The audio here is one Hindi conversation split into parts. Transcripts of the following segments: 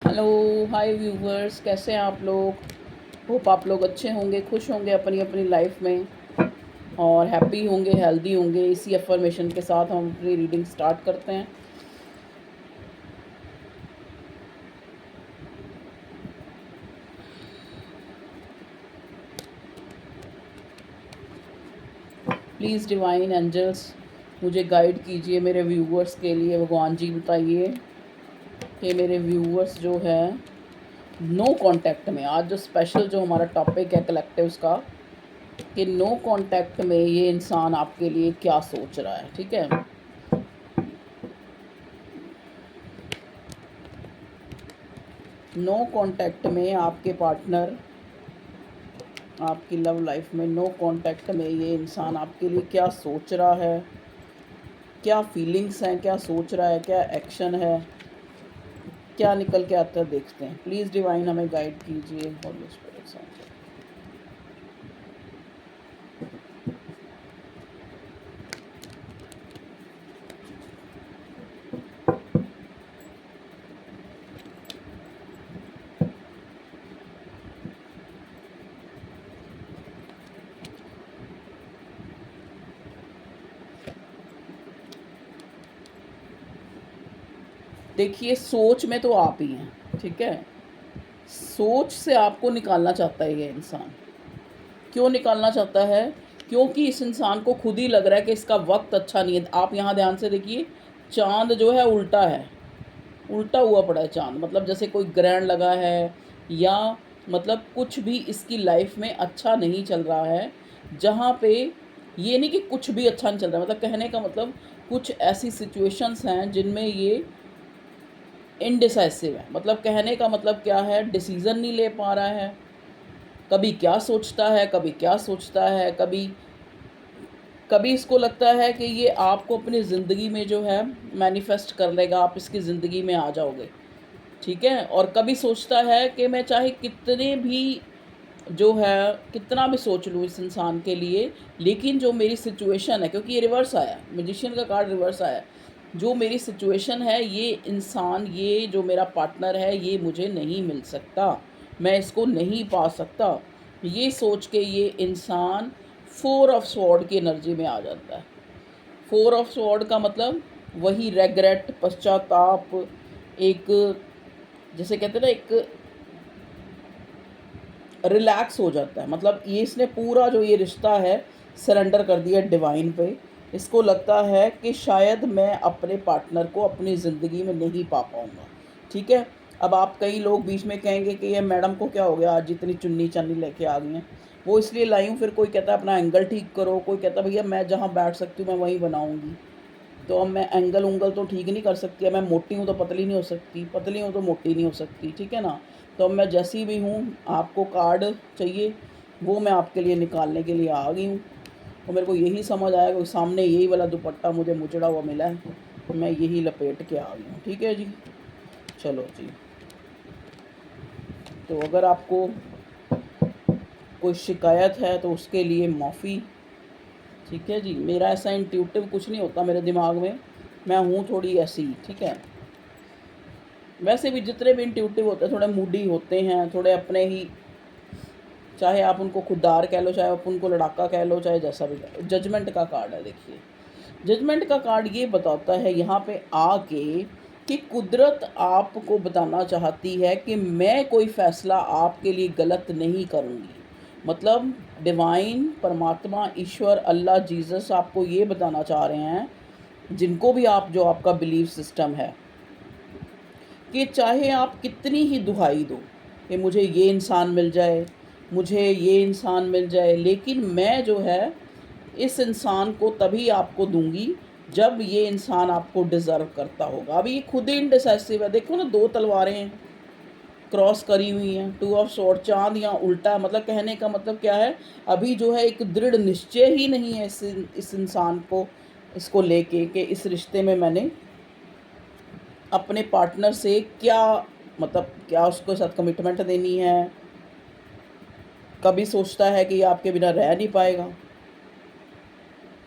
हेलो। हाय व्यूवर्स, कैसे हैं आप लोग? होप आप लोग अच्छे होंगे, खुश होंगे अपनी अपनी लाइफ में और हैप्पी होंगे, हेल्दी होंगे। इसी अफर्मेशन के साथ हम अपनी रीडिंग स्टार्ट करते हैं। प्लीज़ डिवाइन एंजल्स मुझे गाइड कीजिए मेरे व्यूवर्स के लिए। भगवान जी बताइए कि मेरे व्यूवर्स जो है नो कांटेक्ट में, आज जो स्पेशल जो हमारा टॉपिक है कलेक्टिव्स का, कि नो कांटेक्ट में ये इंसान आपके लिए क्या सोच रहा है। ठीक है, नो कांटेक्ट में आपके पार्टनर, आपकी लव लाइफ में नो कांटेक्ट में ये इंसान आपके लिए क्या सोच रहा है, क्या फीलिंग्स हैं, क्या सोच रहा है, क्या एक्शन है, क्या निकल के आता है, देखते हैं। प्लीज़ डिवाइन हमें गाइड कीजिए। होली स्पिरिट साथ। देखिए, सोच में तो आप ही हैं। ठीक है, सोच से आपको निकालना चाहता है ये इंसान। क्यों निकालना चाहता है? क्योंकि इस इंसान को खुद ही लग रहा है कि इसका वक्त अच्छा नहीं है। आप यहाँ ध्यान से देखिए, चांद जो है उल्टा है, उल्टा हुआ पड़ा है चांद। मतलब जैसे कोई ग्रहण लगा है, या मतलब कुछ भी इसकी लाइफ में अच्छा नहीं चल रहा है। जहाँ पे ये नहीं कि कुछ भी अच्छा नहीं चल रहा, मतलब कहने का मतलब कुछ ऐसी सिचुएशंस हैं जिनमें ये इनडिसाइसिव है। मतलब कहने का मतलब क्या है, डिसीज़न नहीं ले पा रहा है। कभी क्या सोचता है, कभी क्या सोचता है, कभी कभी इसको लगता है कि ये आपको अपनी ज़िंदगी में जो है मैनिफेस्ट कर लेगा, आप इसकी ज़िंदगी में आ जाओगे। ठीक है, और कभी सोचता है कि मैं चाहे कितने भी जो है कितना भी सोच लूँ इस इंसान के लिए, लेकिन जो मेरी सिचुएशन है, क्योंकि ये रिवर्स आया, मैजिशियन का कार्ड रिवर्स आया, जो मेरी सिचुएशन है, ये इंसान, ये जो मेरा पार्टनर है, ये मुझे नहीं मिल सकता, मैं इसको नहीं पा सकता। ये सोच के ये इंसान 4 ऑफ स्वॉर्ड की एनर्जी में आ जाता है। 4 ऑफ स्वॉर्ड का मतलब वही रेग्रेट, पश्चाताप, एक, जैसे कहते हैं ना, एक रिलैक्स हो जाता है। मतलब ये इसने पूरा जो ये रिश्ता है सरेंडर कर दिया डिवाइन पे। इसको लगता है कि शायद मैं अपने पार्टनर को अपनी ज़िंदगी में नहीं पा पाऊँगा। ठीक है, अब आप कई लोग बीच में कहेंगे कि ये मैडम को क्या हो गया, आज जितनी चुन्नी चन्नी लेके आ गई हैं। वो इसलिए लाई हूँ, फिर कोई कहता है अपना एंगल ठीक करो, कोई कहता है भैया मैं जहाँ बैठ सकती हूँ मैं वहीं बनाऊँगी। तो अब मैं एंगल उंगल तो ठीक नहीं कर सकती है, मैं मोटी हूँ तो पतली नहीं हो सकती, पतली हूँ तो मोटी नहीं हो सकती। ठीक है ना, तो अब मैं जैसी भी हूँ, आपको कार्ड चाहिए वो मैं आपके लिए निकालने के लिए आ गई हूँ। तो मेरे को यही समझ आया कि सामने यही वाला दुपट्टा मुझे मुचड़ा हुआ मिला है, तो मैं यही लपेट के आ गई हूँ। ठीक है जी, चलो जी। तो अगर आपको कोई शिकायत है तो उसके लिए माफ़ी। ठीक है जी, मेरा ऐसा इंट्यूटिव कुछ नहीं होता मेरे दिमाग में, मैं हूँ थोड़ी ऐसी। ठीक है, वैसे भी जितने भी इंट्यूटिव होते हैं थोड़े मूडी होते हैं, थोड़े अपने ही, चाहे आप उनको खुददार कह लो, चाहे आप उनको लड़ाका कह लो, चाहे जैसा भी कह लो। जजमेंट का कार्ड है। देखिए, जजमेंट का कार्ड ये बताता है यहाँ पे आके कि कुदरत आपको बताना चाहती है कि मैं कोई फ़ैसला आपके लिए गलत नहीं करूँगी। मतलब डिवाइन, परमात्मा, ईश्वर, अल्लाह, जीसस आपको ये बताना चाह रहे हैं, जिनको भी आप, जो आपका बिलीफ सिस्टम है, कि चाहे आप कितनी ही दुहाई दो कि मुझे ये इंसान मिल जाए, मुझे ये इंसान मिल जाए, लेकिन मैं जो है इस इंसान को तभी आपको दूंगी जब ये इंसान आपको डिज़र्व करता होगा। अभी ये खुद ही इनडिसाइसिव है। देखो ना, 2 तलवारें हैं क्रॉस करी हुई हैं, 2 ऑफ स्वॉर्ड, चांद यहाँ उल्टा है। मतलब कहने का मतलब क्या है, अभी जो है एक दृढ़ निश्चय ही नहीं है इस इंसान को, इसको लेके कि इस रिश्ते में मैंने अपने पार्टनर से क्या, मतलब क्या उसको साथ कमिटमेंट देनी है। कभी सोचता है कि ये आपके बिना रह नहीं पाएगा,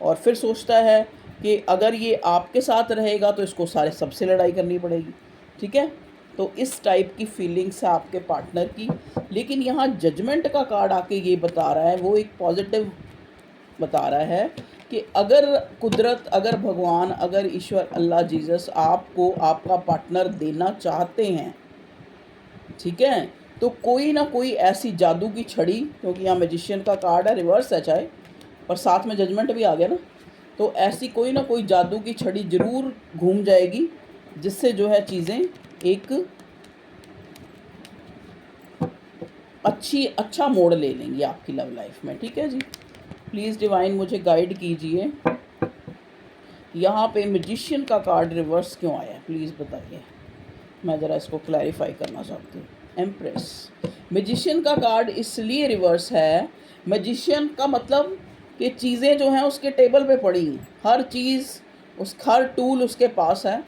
और फिर सोचता है कि अगर ये आपके साथ रहेगा तो इसको सारे सबसे लड़ाई करनी पड़ेगी। ठीक है, तो इस टाइप की फीलिंग्स है आपके पार्टनर की। लेकिन यहाँ जजमेंट का कार्ड आके ये बता रहा है, वो एक पॉजिटिव बता रहा है कि अगर कुदरत, अगर भगवान, अगर ईश्वर, अल्लाह, जीसस आपको आपका पार्टनर देना चाहते हैं, ठीक है, तो कोई ना कोई ऐसी जादू की छड़ी, क्योंकि यहाँ मैजिशियन का कार्ड है, रिवर्स है चाहे, और साथ में जजमेंट भी आ गया ना, तो ऐसी कोई ना कोई जादू की छड़ी ज़रूर घूम जाएगी, जिससे जो है चीज़ें एक अच्छा मोड़ ले लेंगी आपकी लव लाइफ में। ठीक है जी, प्लीज़ डिवाइन मुझे गाइड कीजिए, यहाँ पे मैजिशियन का कार्ड रिवर्स क्यों आया है, प्लीज़ बताइए, मैं ज़रा इसको क्लैरिफाई करना चाहती हूँ। एम्प्रेस, मैजिशियन का कार्ड इसलिए रिवर्स है, मैजिशियन का मतलब कि चीज़ें जो हैं उसके टेबल पे पड़ी हैं, हर चीज़, हर टूल उसके पास है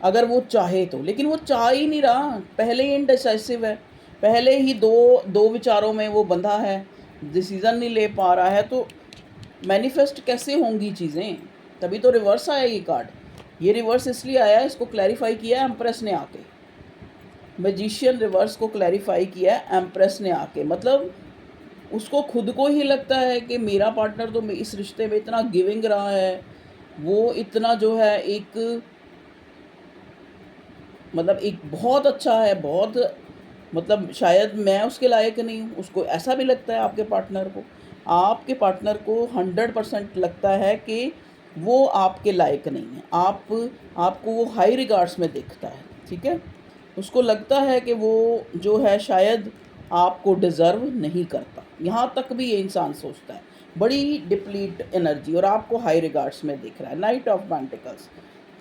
अगर वो चाहे तो, लेकिन वो चाह ही नहीं रहा, पहले ही इनडिसाइसिव है, पहले ही दो विचारों में वो बंधा है, डिसीज़न नहीं ले पा रहा है, तो मैनिफेस्ट कैसे होंगी चीज़ें, तभी तो रिवर्स आया ये कार्ड। ये रिवर्स इसलिए आया, इसको क्लैरिफाई किया एम्प्रेस ने आके, मैजिशियन रिवर्स को क्लैरिफाई किया एम्प्रेस ने आके, मतलब उसको खुद को ही लगता है कि मेरा पार्टनर तो इस रिश्ते में इतना गिविंग रहा है, वो इतना जो है एक मतलब एक बहुत अच्छा है, बहुत मतलब शायद मैं उसके लायक नहीं हूँ, उसको ऐसा भी लगता है आपके पार्टनर को 100% लगता है कि वो आपके लायक नहीं है, आपको वो हाई रिगार्ड्स में देखता है। ठीक है, उसको लगता है कि वो जो है शायद आपको डिज़र्व नहीं करता, यहाँ तक भी ये इंसान सोचता है, बड़ी डिप्लीट एनर्जी, और आपको हाई रिगार्ड्स में देख रहा है। नाइट ऑफ पेंटिकल्स,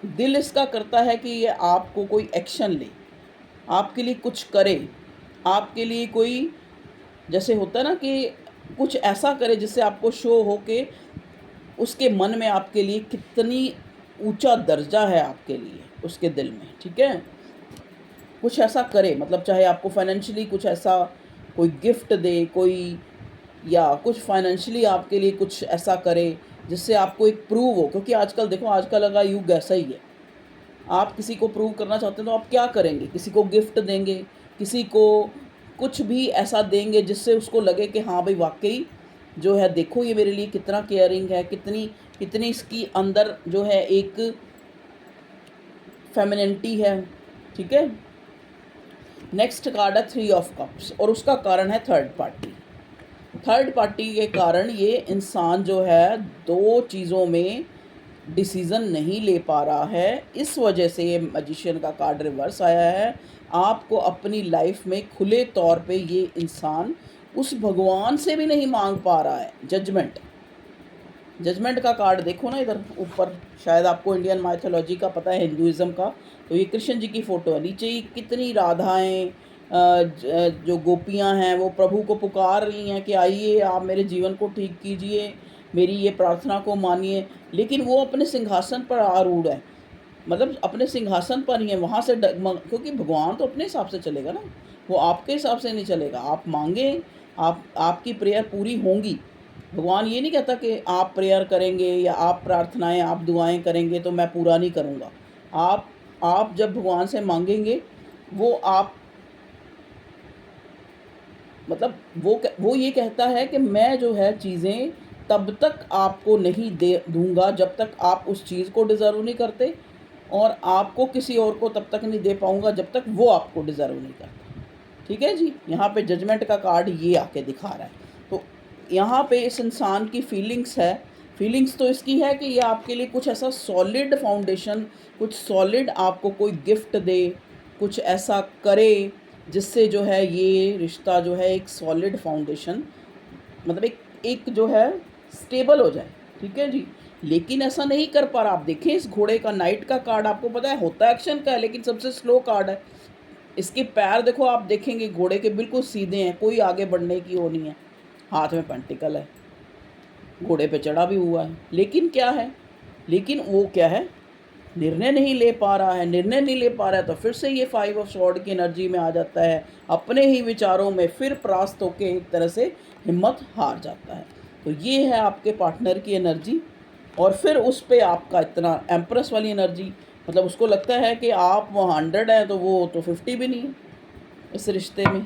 दिल इसका करता है कि ये आपको कोई एक्शन ले, आपके लिए कुछ करे, आपके लिए कोई, जैसे होता है ना कि कुछ ऐसा करे जिससे आपको शो हो के उसके मन में आपके लिए कितनी ऊंचा दर्जा है आपके लिए उसके दिल में। ठीक है, कुछ ऐसा करे, मतलब चाहे आपको फाइनेंशियली कुछ ऐसा कोई गिफ्ट दे कोई, या कुछ फाइनेंशियली आपके लिए कुछ ऐसा करे जिससे आपको एक प्रूव हो, क्योंकि आजकल देखो, आजकल का युग ऐसा ही है, आप किसी को प्रूव करना चाहते हैं तो आप क्या करेंगे, किसी को गिफ्ट देंगे, किसी को कुछ भी ऐसा देंगे जिससे उसको लगे कि हाँ भाई वाकई जो है देखो ये मेरे लिए कितना केयरिंग है, कितनी कितनी इसकी अंदर जो है एक फेमिनिटी है। ठीक है, नेक्स्ट कार्ड है 3 ऑफ कप्स, और उसका कारण है थर्ड पार्टी के कारण ये इंसान जो है दो चीज़ों में डिसीज़न नहीं ले पा रहा है, इस वजह से ये मैजिशियन का कार्ड रिवर्स आया है। आपको अपनी लाइफ में खुले तौर पे ये इंसान उस भगवान से भी नहीं मांग पा रहा है। जजमेंट का कार्ड देखो ना इधर ऊपर, शायद आपको इंडियन माइथोलॉजी का पता है, हिंदुज़म का, तो ये कृष्ण जी की फ़ोटो है, नीचे ही कितनी राधाएं जो गोपियां हैं वो प्रभु को पुकार रही हैं कि आइए आप मेरे जीवन को ठीक कीजिए, मेरी ये प्रार्थना को मानिए, लेकिन वो अपने सिंहासन पर आरूढ़ है, मतलब अपने सिंहासन पर ही है, वहाँ से क्योंकि भगवान तो अपने हिसाब से चलेगा ना, वो आपके हिसाब से नहीं चलेगा। आप मांगे, आपकी प्रेयर पूरी होंगी। भगवान ये नहीं कहता कि आप प्रेयर करेंगे या आप प्रार्थनाएं, आप दुआएं करेंगे तो मैं पूरा नहीं करूँगा। आप जब भगवान से मांगेंगे, वो आप मतलब वो ये कहता है कि मैं जो है चीज़ें तब तक आपको नहीं दे दूंगा जब तक आप उस चीज़ को डिज़र्व नहीं करते, और आपको किसी और को तब तक नहीं दे पाऊंगा जब तक वो आपको डिज़र्व नहीं करता। ठीक है जी, यहाँ पे जजमेंट का कार्ड ये आके दिखा रहा है। तो यहाँ पे इस इंसान की फीलिंग्स तो इसकी है कि ये आपके लिए कुछ ऐसा सॉलिड फाउंडेशन, कुछ सॉलिड आपको कोई गिफ्ट दे, कुछ ऐसा करे जिससे जो है ये रिश्ता जो है एक सॉलिड फाउंडेशन, मतलब एक जो है स्टेबल हो जाए। ठीक है जी, लेकिन ऐसा नहीं कर पा रहा। आप देखें इस घोड़े का, नाइट का कार्ड आपको पता है होता एक्शन का है, लेकिन सबसे स्लो कार्ड है। इसके पैर देखो, आप देखेंगे घोड़े के बिल्कुल सीधे हैं, कोई आगे बढ़ने की वो नहीं है, हाथ में पेंटिकल है, घोड़े पे चढ़ा भी हुआ है, लेकिन वो क्या है, निर्णय नहीं ले पा रहा है। तो फिर से ये 5 ऑफ स्वॉर्ड की एनर्जी में आ जाता है, अपने ही विचारों में फिर परास्त होकर एक तरह से हिम्मत हार जाता है। तो ये है आपके पार्टनर की एनर्जी, और फिर उस पर आपका इतना एम्प्रेस वाली एनर्जी, मतलब उसको लगता है कि आप 100 हैं तो वो तो 50 भी नहीं है इस रिश्ते में।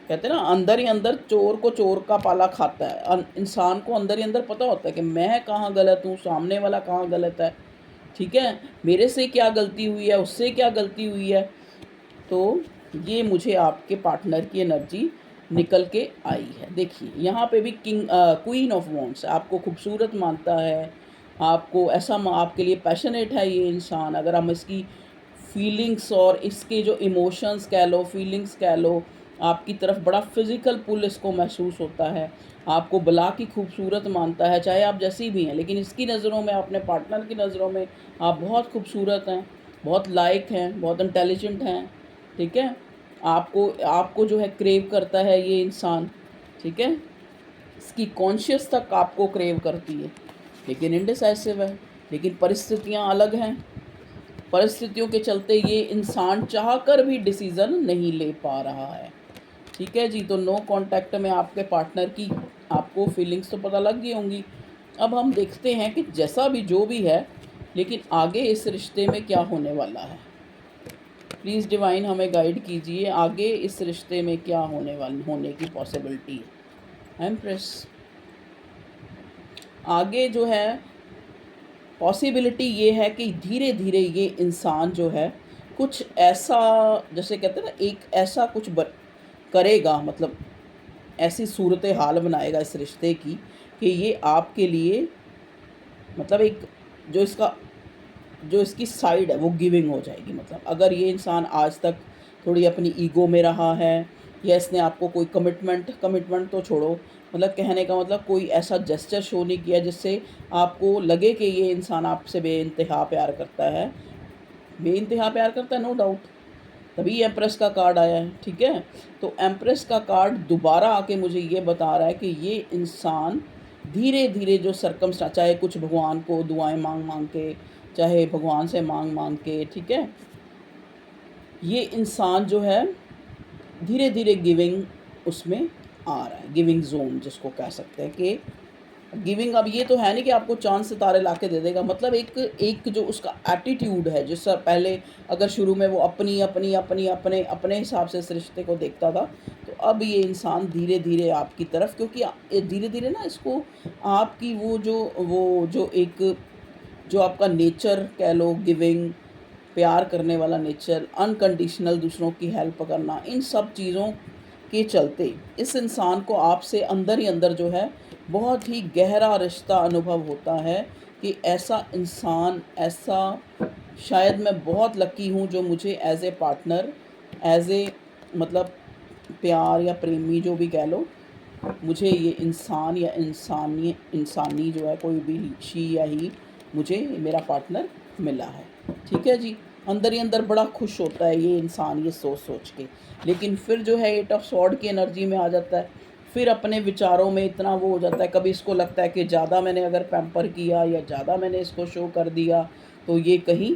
कहते हैं ना, अंदर ही अंदर चोर को चोर का पाला खाता है। इंसान को अंदर ही अंदर पता होता है कि मैं कहाँ गलत हूँ, सामने वाला कहाँ गलत है, ठीक है, मेरे से क्या गलती हुई है, उससे क्या गलती हुई है। तो ये मुझे आपके पार्टनर की एनर्जी निकल के आई है। देखिए यहाँ पे भी क्वीन ऑफ वॉन्ड्स आपको खूबसूरत मानता है, आपको ऐसा आपके लिए पैशनेट है ये इंसान। अगर हम इसकी फीलिंग्स और इसके जो इमोशंस कह लो, फीलिंग्स कह लो, आपकी तरफ बड़ा फिज़िकल पुल इसको महसूस होता है, आपको बुला की खूबसूरत मानता है, चाहे आप जैसी भी हैं। लेकिन इसकी नज़रों में, अपने पार्टनर की नज़रों में आप बहुत खूबसूरत हैं, बहुत लायक हैं, बहुत इंटेलिजेंट हैं, ठीक है। आपको आपको जो है क्रेव करता है ये इंसान, ठीक है, इसकी कॉन्शियस तक आपको क्रेव करती है, लेकिन इनडिसाइसिव है। लेकिन परिस्थितियाँ अलग हैं, परिस्थितियों के चलते ये इंसान चाह कर भी डिसीज़न नहीं ले पा रहा है, ठीक है जी। तो नो कांटेक्ट में आपके पार्टनर की आपको फीलिंग्स तो पता लग गई होंगी। अब हम देखते हैं कि जैसा भी जो भी है, लेकिन आगे इस रिश्ते में क्या होने वाला है। प्लीज़ डिवाइन हमें गाइड कीजिए, आगे इस रिश्ते में क्या होने की पॉसिबिलिटी है। एम्प्रेस, आगे जो है पॉसिबिलिटी ये है कि धीरे धीरे ये इंसान जो है कुछ ऐसा, जैसे कहते हैं ना, एक ऐसा कुछ करेगा, मतलब ऐसी सूरत हाल बनाएगा इस रिश्ते की कि ये आपके लिए, मतलब एक जो इसकी साइड है वो गिविंग हो जाएगी। मतलब अगर ये इंसान आज तक थोड़ी अपनी ईगो में रहा है, या इसने आपको कोई कमिटमेंट तो छोड़ो, मतलब कहने का मतलब कोई ऐसा जेस्चर शो नहीं किया जिससे आपको लगे कि ये इंसान आपसे बेइंतहा प्यार करता है। बेइंतहा प्यार करता है, नो डाउट, तभी एम्प्रेस का कार्ड आया है, ठीक है। तो एम्प्रेस का कार्ड दोबारा आके मुझे ये बता रहा है कि ये इंसान धीरे धीरे जो सर्कमस्टांस, चाहे कुछ भगवान को दुआएं मांग मांग के, चाहे भगवान से मांग मांग के, ठीक है, ये इंसान जो है धीरे धीरे गिविंग उसमें आ रहा है, गिविंग जोन जिसको कह सकते हैं कि गिविंग। अब ये तो है नहीं कि आपको चांद सितारे ला के दे देगा, मतलब एक जो उसका एटीट्यूड है, जिस पहले अगर शुरू में वो अपनी अपनी अपनी अपने अपने हिसाब से इस रिश्ते को देखता था, तो अब ये इंसान धीरे धीरे आपकी तरफ, क्योंकि धीरे धीरे ना इसको आपकी वो जो एक जो आपका नेचर कह लो, गिविंग, प्यार करने वाला नेचर, अनकंडीशनल दूसरों की हेल्प करना, इन सब चीज़ों के चलते इस इंसान को आपसे अंदर ही अंदर जो है बहुत ही गहरा रिश्ता अनुभव होता है कि ऐसा इंसान, ऐसा शायद मैं बहुत लकी हूँ जो मुझे as a partner, as a मतलब प्यार या प्रेमी जो भी कह लो, मुझे ये इंसान या इंसानी जो है, कोई भी शी या ही, मुझे मेरा पार्टनर मिला है, ठीक है जी। अंदर ही अंदर बड़ा खुश होता है ये इंसान ये सोच सोच के। लेकिन फिर जो है 8 ऑफ सॉर्ड की एनर्जी में आ जाता है, फिर अपने विचारों में इतना वो हो जाता है, कभी इसको लगता है कि ज़्यादा मैंने अगर पैम्पर किया या ज़्यादा मैंने इसको शो कर दिया तो ये कहीं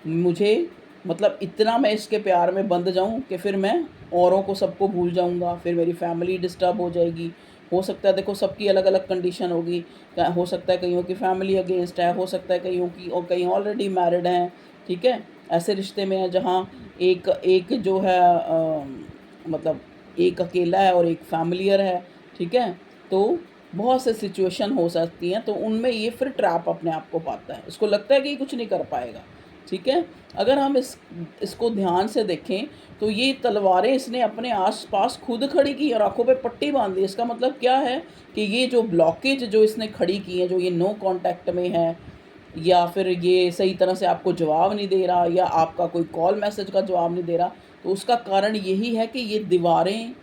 मुझे, मतलब इतना मैं इसके प्यार में बंध जाऊं कि फिर मैं औरों को सबको भूल जाऊंगा, फिर मेरी फैमिली डिस्टर्ब हो जाएगी। हो सकता है, देखो सबकी अलग अलग कंडीशन होगी, हो सकता है कईयों की फैमिली अगेंस्ट है, हो सकता है कईयों की, और कई ऑलरेडी मैरिड हैं, ठीक है। ऐसे रिश्ते में है जहाँ एक एक जो है मतलब एक अकेला है और एक फैमिलियर है, ठीक है। तो बहुत से सिचुएशन हो सकती हैं, तो उनमें ये फिर ट्रैप अपने आप को पाता है, इसको लगता है कि ये कुछ नहीं कर पाएगा, ठीक है। अगर हम इसको ध्यान से देखें तो ये तलवारें इसने अपने आसपास खुद खड़ी की और आंखों पे पट्टी बांध दी। इसका मतलब क्या है कि ये जो ब्लॉकेज जो इसने खड़ी की है, जो ये नो कांटेक्ट में है, या फिर ये सही तरह से आपको जवाब नहीं दे रहा, या आपका कोई कॉल मैसेज का जवाब नहीं दे रहा, तो उसका कारण यही है कि ये दीवारें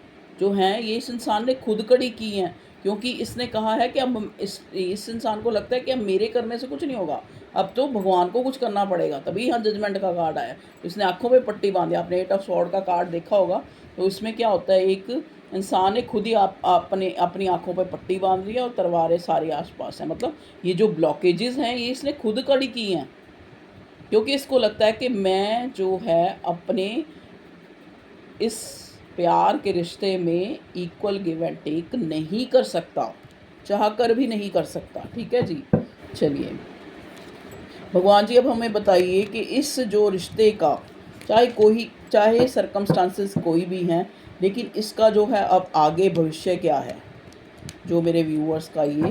जो हैं ये इस इंसान ने खुद खड़ी की हैं। क्योंकि इसने कहा है कि अब इस इंसान को लगता है कि अब मेरे करने से कुछ नहीं होगा, अब तो भगवान को कुछ करना पड़ेगा, तभी यहाँ जजमेंट का कार्ड आया। तो इसने आंखों पे पट्टी बांधी। आपने 8 ऑफ सॉर्ड का कार्ड देखा होगा, तो इसमें क्या होता है, एक इंसान ने खुद ही अपनी आंखों पे पट्टी बांध ली है और तलवारें सारी आसपास हैं। मतलब ये जो ब्लॉकेजेस हैं ये इसने खुद खड़ी की हैं, क्योंकि इसको लगता है कि मैं जो है अपने इस प्यार के रिश्ते में इक्वल गिव एंड टेक नहीं कर सकता, चाह कर भी नहीं कर सकता, ठीक है जी। चलिए भगवान जी अब हमें बताइए कि इस जो रिश्ते का, चाहे सरकमस्टांसेस कोई भी हैं, लेकिन इसका जो है अब आगे भविष्य क्या है, जो मेरे व्यूअर्स का ये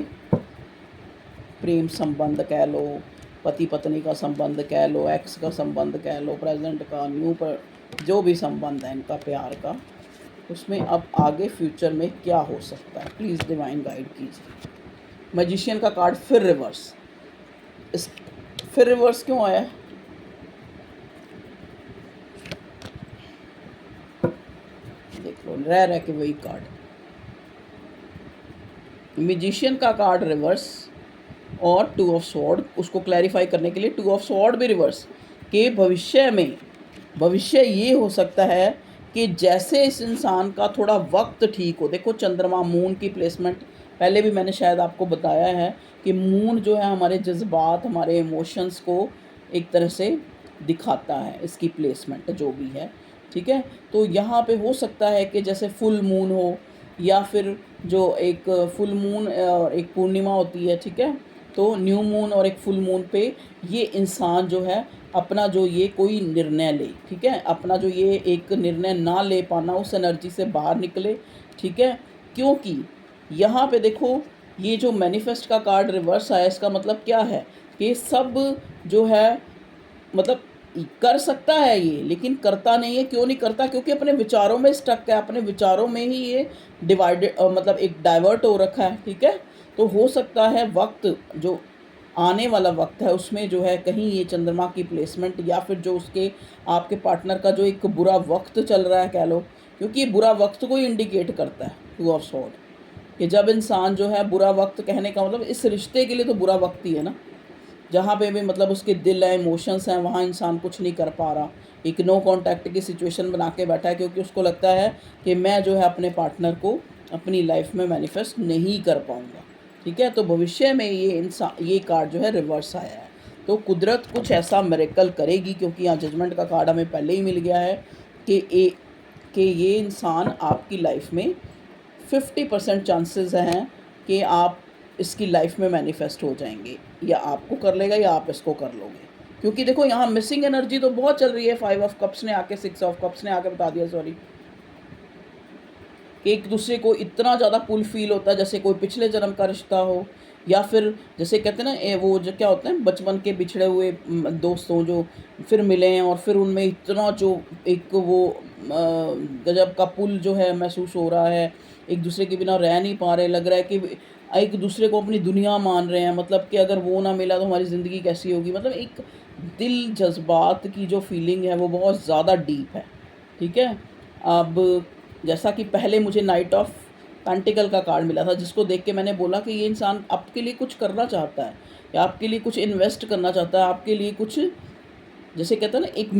प्रेम संबंध कह लो, पति पत्नी का संबंध कह लो, एक्स का संबंध कह लो, प्रेजेंट का, न्यू पर जो भी संबंध है इनका प्यार का, उसमें अब आगे फ्यूचर में क्या हो सकता है, प्लीज़ डिवाइन गाइड कीजिए। मैजिशियन का कार्ड फिर रिवर्स, इस फिर रिवर्स क्यों आया है? देख लो, रह के वही कार्ड, मैजिशियन का कार्ड रिवर्स और टू ऑफ स्वॉर्ड, उसको क्लैरिफाई करने के लिए टू ऑफ स्वॉर्ड भी रिवर्स, कि भविष्य ये हो सकता है कि जैसे इस इंसान का थोड़ा वक्त ठीक हो। देखो चंद्रमा, मून की प्लेसमेंट पहले भी मैंने शायद आपको बताया है कि मून जो है हमारे जज्बात, हमारे इमोशंस को एक तरह से दिखाता है, इसकी प्लेसमेंट जो भी है, ठीक है। तो यहाँ पे हो सकता है कि जैसे फुल मून हो, या फिर जो एक फुल मून और एक पूर्णिमा होती है, ठीक है, तो न्यू मून और एक फुल मून पे ये इंसान जो है अपना जो ये कोई निर्णय ले, ठीक है, अपना जो ये एक निर्णय ना ले पाना, उस एनर्जी से बाहर निकले, ठीक है। क्योंकि यहाँ पे देखो ये जो मैनिफेस्ट का कार्ड रिवर्स आया, इसका मतलब क्या है कि सब जो है मतलब कर सकता है ये, लेकिन करता नहीं है। क्यों नहीं करता? क्योंकि अपने विचारों में स्टक है, अपने विचारों में ही ये डिवाइडेड मतलब एक डाइवर्ट हो रखा है, ठीक है। तो हो सकता है वक्त जो आने वाला वक्त है उसमें जो है कहीं ये चंद्रमा की प्लेसमेंट, या फिर जो उसके आपके पार्टनर का जो एक बुरा वक्त चल रहा है कह लो, क्योंकि ये बुरा वक्त को ही इंडिकेट करता है टू ऑफ स्वॉर्ड, कि जब इंसान जो है बुरा वक्त, कहने का मतलब इस रिश्ते के लिए तो बुरा वक्त ही है ना, जहाँ पे भी मतलब उसके दिल है, इमोशंस हैं, वहाँ इंसान कुछ नहीं कर पा रहा, एक नो कांटेक्ट की सिचुएशन बना के बैठा है, क्योंकि उसको लगता है कि मैं जो है अपने पार्टनर को अपनी लाइफ में मैनिफेस्ट नहीं कर पाऊँगा, ठीक है। तो भविष्य में ये कार्ड जो है रिवर्स आया है, तो कुदरत कुछ ऐसा मिरेकल करेगी, क्योंकि यहाँ जजमेंट का कार्ड हमें पहले ही मिल गया है कि ये इंसान आपकी लाइफ में 50% चांसेस हैं कि आप इसकी लाइफ में मैनिफेस्ट हो जाएंगे, या आपको कर लेगा या आप इसको कर लोगे। क्योंकि देखो यहाँ मिसिंग एनर्जी तो बहुत चल रही है, 5 ऑफ कप्स ने आके, 6 ऑफ कप्स ने आके बता दिया, सॉरी, कि एक दूसरे को इतना ज़्यादा पुल फील होता है जैसे कोई पिछले जन्म का रिश्ता हो, या फिर जैसे कहते हैं ना वो जो क्या होता है, बचपन के बिछड़े हुए दोस्तों जो फिर मिले हैं, और फिर उनमें इतना जो एक वो गजब का पुल जो है महसूस हो रहा है, एक दूसरे के बिना रह नहीं पा रहे, लग रहा है कि एक दूसरे को अपनी दुनिया मान रहे हैं, मतलब कि अगर वो ना मिला तो हमारी ज़िंदगी कैसी होगी, मतलब एक दिल जज्बात की जो फीलिंग है वो बहुत ज़्यादा डीप है, ठीक है। अब जैसा कि पहले मुझे नाइट ऑफ पेंटिकल का कार्ड मिला था, जिसको देख के मैंने बोला कि ये इंसान आपके लिए कुछ करना चाहता है, या आपके लिए कुछ इन्वेस्ट करना चाहता है, आपके लिए कुछ, जैसे कहते हैं ना, एक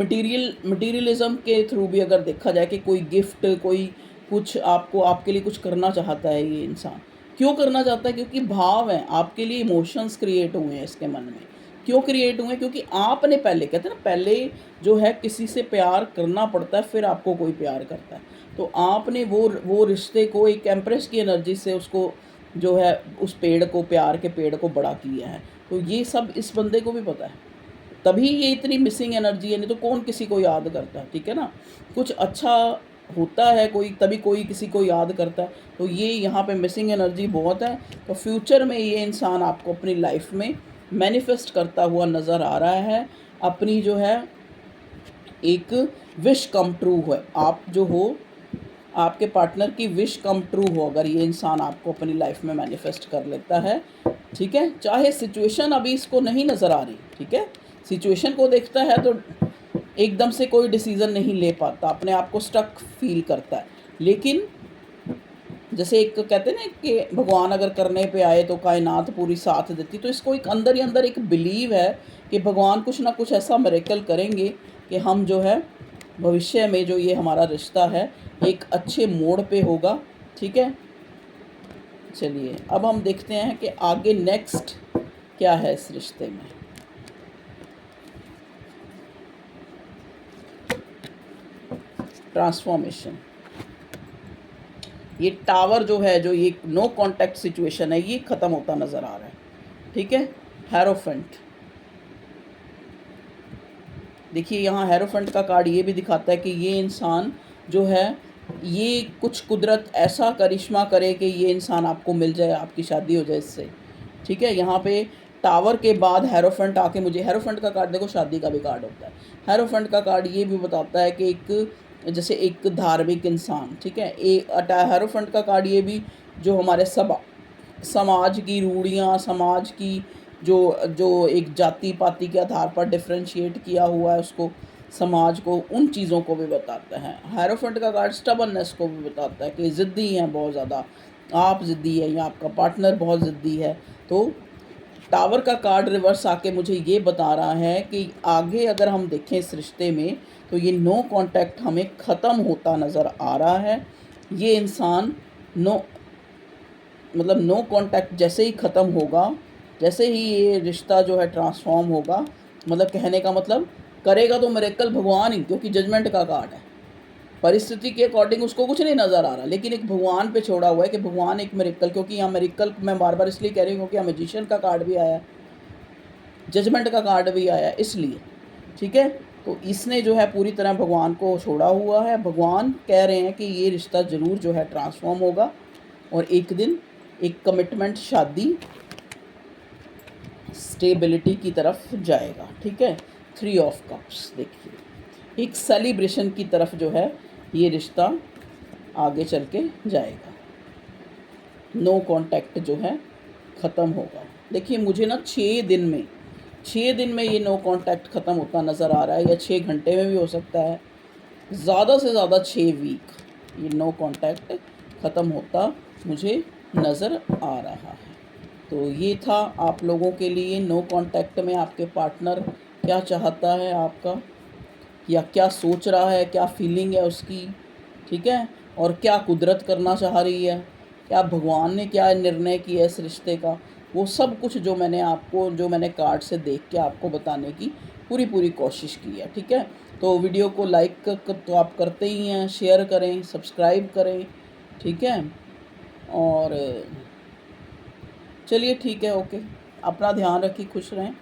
मटीरियलिज्म के थ्रू भी अगर देखा जाए कि कोई गिफ्ट, कोई कुछ आपको, आपके लिए कुछ करना चाहता है ये इंसान। क्यों करना चाहता है? क्योंकि भाव हैं आपके लिए, इमोशंस क्रिएट हुए हैं इसके मन में। क्यों क्रिएट हुए हैं? क्योंकि आपने पहले, कहते हैं ना, पहले जो है किसी से प्यार करना पड़ता है, फिर आपको कोई प्यार करता है। तो आपने वो रिश्ते को एक एम्प्रेस की एनर्जी से उसको जो है उस पेड़ को, प्यार के पेड़ को बड़ा किया है। तो ये सब इस बंदे को भी पता है, तभी ये इतनी मिसिंग एनर्जी है, नहीं तो कौन किसी को याद करता है, ठीक है ना। कुछ अच्छा होता है कोई, तभी कोई किसी को याद करता है। तो ये यहाँ पे मिसिंग एनर्जी बहुत है। तो फ्यूचर में ये इंसान आपको अपनी लाइफ में मैनिफेस्ट करता हुआ नज़र आ रहा है, अपनी जो है एक विश कम ट्रू है, आप जो हो, आपके पार्टनर की विश कम ट्रू हो, अगर ये इंसान आपको अपनी लाइफ में मैनिफेस्ट कर लेता है, ठीक है। चाहे सिचुएशन अभी इसको नहीं नज़र आ रही, ठीक है, सिचुएशन को देखता है तो एकदम से कोई डिसीज़न नहीं ले पाता, अपने आप को स्टक फील करता है। लेकिन जैसे एक कहते हैं ना कि भगवान अगर करने पे आए तो कायनात पूरी साथ देती, तो इसको एक अंदर ही अंदर एक बिलीव है कि भगवान कुछ ना कुछ ऐसा मिरेकल करेंगे कि हम जो है भविष्य में जो ये हमारा रिश्ता है एक अच्छे मोड़ पे होगा, ठीक है। चलिए अब हम देखते हैं कि आगे नेक्स्ट क्या है इस रिश्ते में। ट्रांसफॉर्मेशन, ये टावर जो है, जो ये नो कांटेक्ट सिचुएशन है, ये ख़त्म होता नज़र आ रहा है, ठीक है। हेरोफेंट, देखिए यहाँ हेरोफेंट का कार्ड ये भी दिखाता है कि ये इंसान जो है, ये कुछ कुदरत ऐसा करिश्मा करे कि ये इंसान आपको मिल जाए, आपकी शादी हो जाए इससे। ठीक है, यहाँ पे टावर के बाद हेरोफेंट आके मुझे, हेरोफेंट का कार्ड देखो शादी का भी कार्ड होता है। हेरोफेंट का कार्ड ये भी बताता है कि एक जैसे एक धार्मिक इंसान, ठीक है, हेरोफेंट का कार्ड ये भी जो हमारे समाज की रूढ़ियाँ, समाज की जो जो एक जाति पाति के आधार पर डिफ्रेंशिएट किया हुआ है उसको, समाज को, उन चीज़ों को भी बताता है। हेरोफेंट का कार्ड स्टबर्ननेस को भी बताता है कि ज़िद्दी हैं बहुत ज़्यादा, आप ज़िद्दी हैं या आपका पार्टनर बहुत ज़िद्दी है। तो टावर का कार्ड रिवर्स आके मुझे ये बता रहा है कि आगे अगर हम देखें इस रिश्ते में तो ये नो कांटेक्ट हमें ख़त्म होता नज़र आ रहा है। ये इंसान नो कांटेक्ट जैसे ही ख़त्म होगा, जैसे ही ये रिश्ता जो है ट्रांसफॉर्म होगा, मतलब कहने का मतलब करेगा तो मिरेकल भगवान ही, क्योंकि जजमेंट का कार्ड है। परिस्थिति के अकॉर्डिंग उसको कुछ नहीं नज़र आ रहा, लेकिन एक भगवान पे छोड़ा हुआ है कि भगवान एक मिरेकल, क्योंकि यहाँ मिरेकल मैं बार बार इसलिए कह रही हूँ क्योंकि यहाँ मैजिशियन का कार्ड भी आया है, जजमेंट का कार्ड भी आया है, इसलिए। ठीक है, तो इसने जो है पूरी तरह भगवान को छोड़ा हुआ है। भगवान कह रहे हैं कि ये रिश्ता ज़रूर जो है ट्रांसफॉर्म होगा और एक दिन एक कमिटमेंट, शादी, स्टेबिलिटी की तरफ जाएगा। ठीक है, 3 ऑफ कप्स, देखिए एक सेलिब्रेशन की तरफ जो है ये रिश्ता आगे चल के जाएगा। नो कांटेक्ट जो है ख़त्म होगा। देखिए मुझे ना 6 दिन में ये नो कांटेक्ट ख़त्म होता नज़र आ रहा है, या 6 घंटे में भी हो सकता है, ज़्यादा से ज़्यादा 6 वीक ये नो कांटेक्ट ख़त्म होता मुझे नज़र आ रहा है। तो ये था आप लोगों के लिए, नो कांटेक्ट में आपके पार्टनर क्या चाहता है आपका, या क्या सोच रहा है, क्या फीलिंग है उसकी। ठीक है, और क्या कुदरत करना चाह रही है, क्या भगवान ने क्या निर्णय किया इस रिश्ते का, वो सब कुछ जो मैंने कार्ड से देख के आपको बताने की पूरी कोशिश की है। ठीक है, तो वीडियो को लाइक तो आप करते ही हैं, शेयर करें, सब्सक्राइब करें। ठीक है, और चलिए ठीक है, ओके, अपना ध्यान रखिए, खुश रहें।